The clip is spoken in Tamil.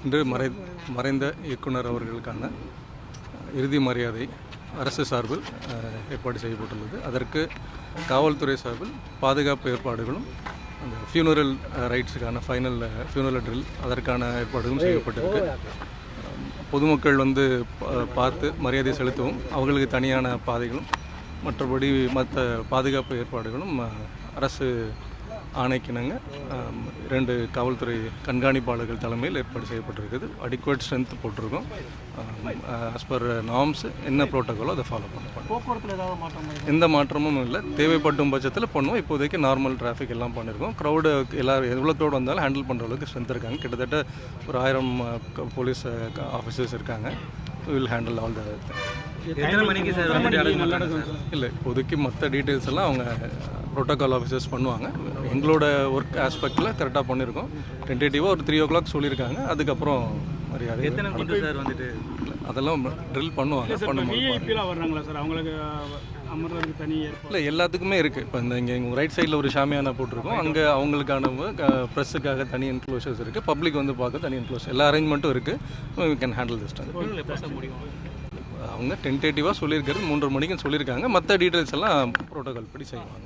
இன்று மறைந்த இயக்குனர் அவர்களுக்கான இறுதி மரியாதை அரசு சார்பில் ஏற்பாடு செய்யப்பட்டுள்ளது. அதற்கு காவல்துறை சார்பில் பாதுகாப்பு ஏற்பாடுகளும் அந்த ஃபியூனரல் ரைட்ஸுக்கான ஃபைனல் ஃபியூனரல் ட்ரில் அதற்கான ஏற்பாடுகளும் செய்யப்பட்டிருக்கு. பொதுமக்கள் பார்த்து மரியாதை செலுத்தவும் அவர்களுக்கு தனியான பாதைகளும் மற்றபடி மற்ற பாதுகாப்பு ஏற்பாடுகளும் அரசு ஆணைக்கிணங்க 2 காவல்துறை கண்காணிப்பாளர்கள் தலைமையில் ஏற்பாடு செய்யப்பட்டிருக்குது. அடிக்குவேட் ஸ்ட்ரென்த் போட்டிருக்கோம். ஆஸ் பர் நார்ம்ஸ் என்ன ப்ரோட்டோக்காலோ அதை ஃபாலோ பண்ணுவோம். போக்குவரத்தில் ஏதாவது மாற்றம்? எந்த மாற்றமும் இல்லை. தேவைப்படும் பட்சத்தில் பண்ணுவோம். இப்போதைக்கு நார்மல் டிராஃபிக் எல்லாம் பண்ணியிருக்கோம். க்ரௌடு எல்லோரும் எவ்வளோ க்ரௌடு வந்தாலும் ஹேண்டில் பண்ணுற அளவுக்கு ஸ்ட்ரென்த் இருக்காங்க. கிட்டத்தட்ட ஒரு 1000 போலீஸ் ஆஃபீஸர்ஸ் இருக்காங்க. வில் ஹேண்டில் ஆல் த இல்லை. இப்போதைக்கு மற்ற டீட்டெயில்ஸ் எல்லாம் அவங்க ப்ரோட்டோக்கால் ஆஃபீஸர்ஸ் பண்ணுவாங்க. எங்களோட ஒர்க் ஆஸ்பெக்டில் கரெக்டாக பண்ணியிருக்கோம். டென்டேட்டிவாக ஒரு 3 o'clock சொல்லியிருக்காங்க. அதுக்கப்புறம் மரியாதை அதெல்லாம் ட்ரில் பண்ணுவாங்க. இல்லை, எல்லாத்துக்குமே இருக்குது. இப்போ இங்கே ரைட் சைடில் ஒரு ஷாமியானா போட்டிருக்கோம். அங்கே அவங்களுக்கான ப்ரெஸ்ஸுக்காக தனி என்க்ளோஷர்ஸ் இருக்குது. பப்ளிக் பார்க்க தனி என்க்ளோஷர், எல்லா அரேஞ்ச்மெண்ட்டும் இருக்குது. We can handle this time. அவங்க டென்டேட்டிவாக சொல்லியிருக்கிறது 3:30 மணிக்குன்னு சொல்லியிருக்காங்க. மற்ற டீட்டெயில்ஸ் எல்லாம் ப்ரோட்டோகால் படி செய்வாங்க.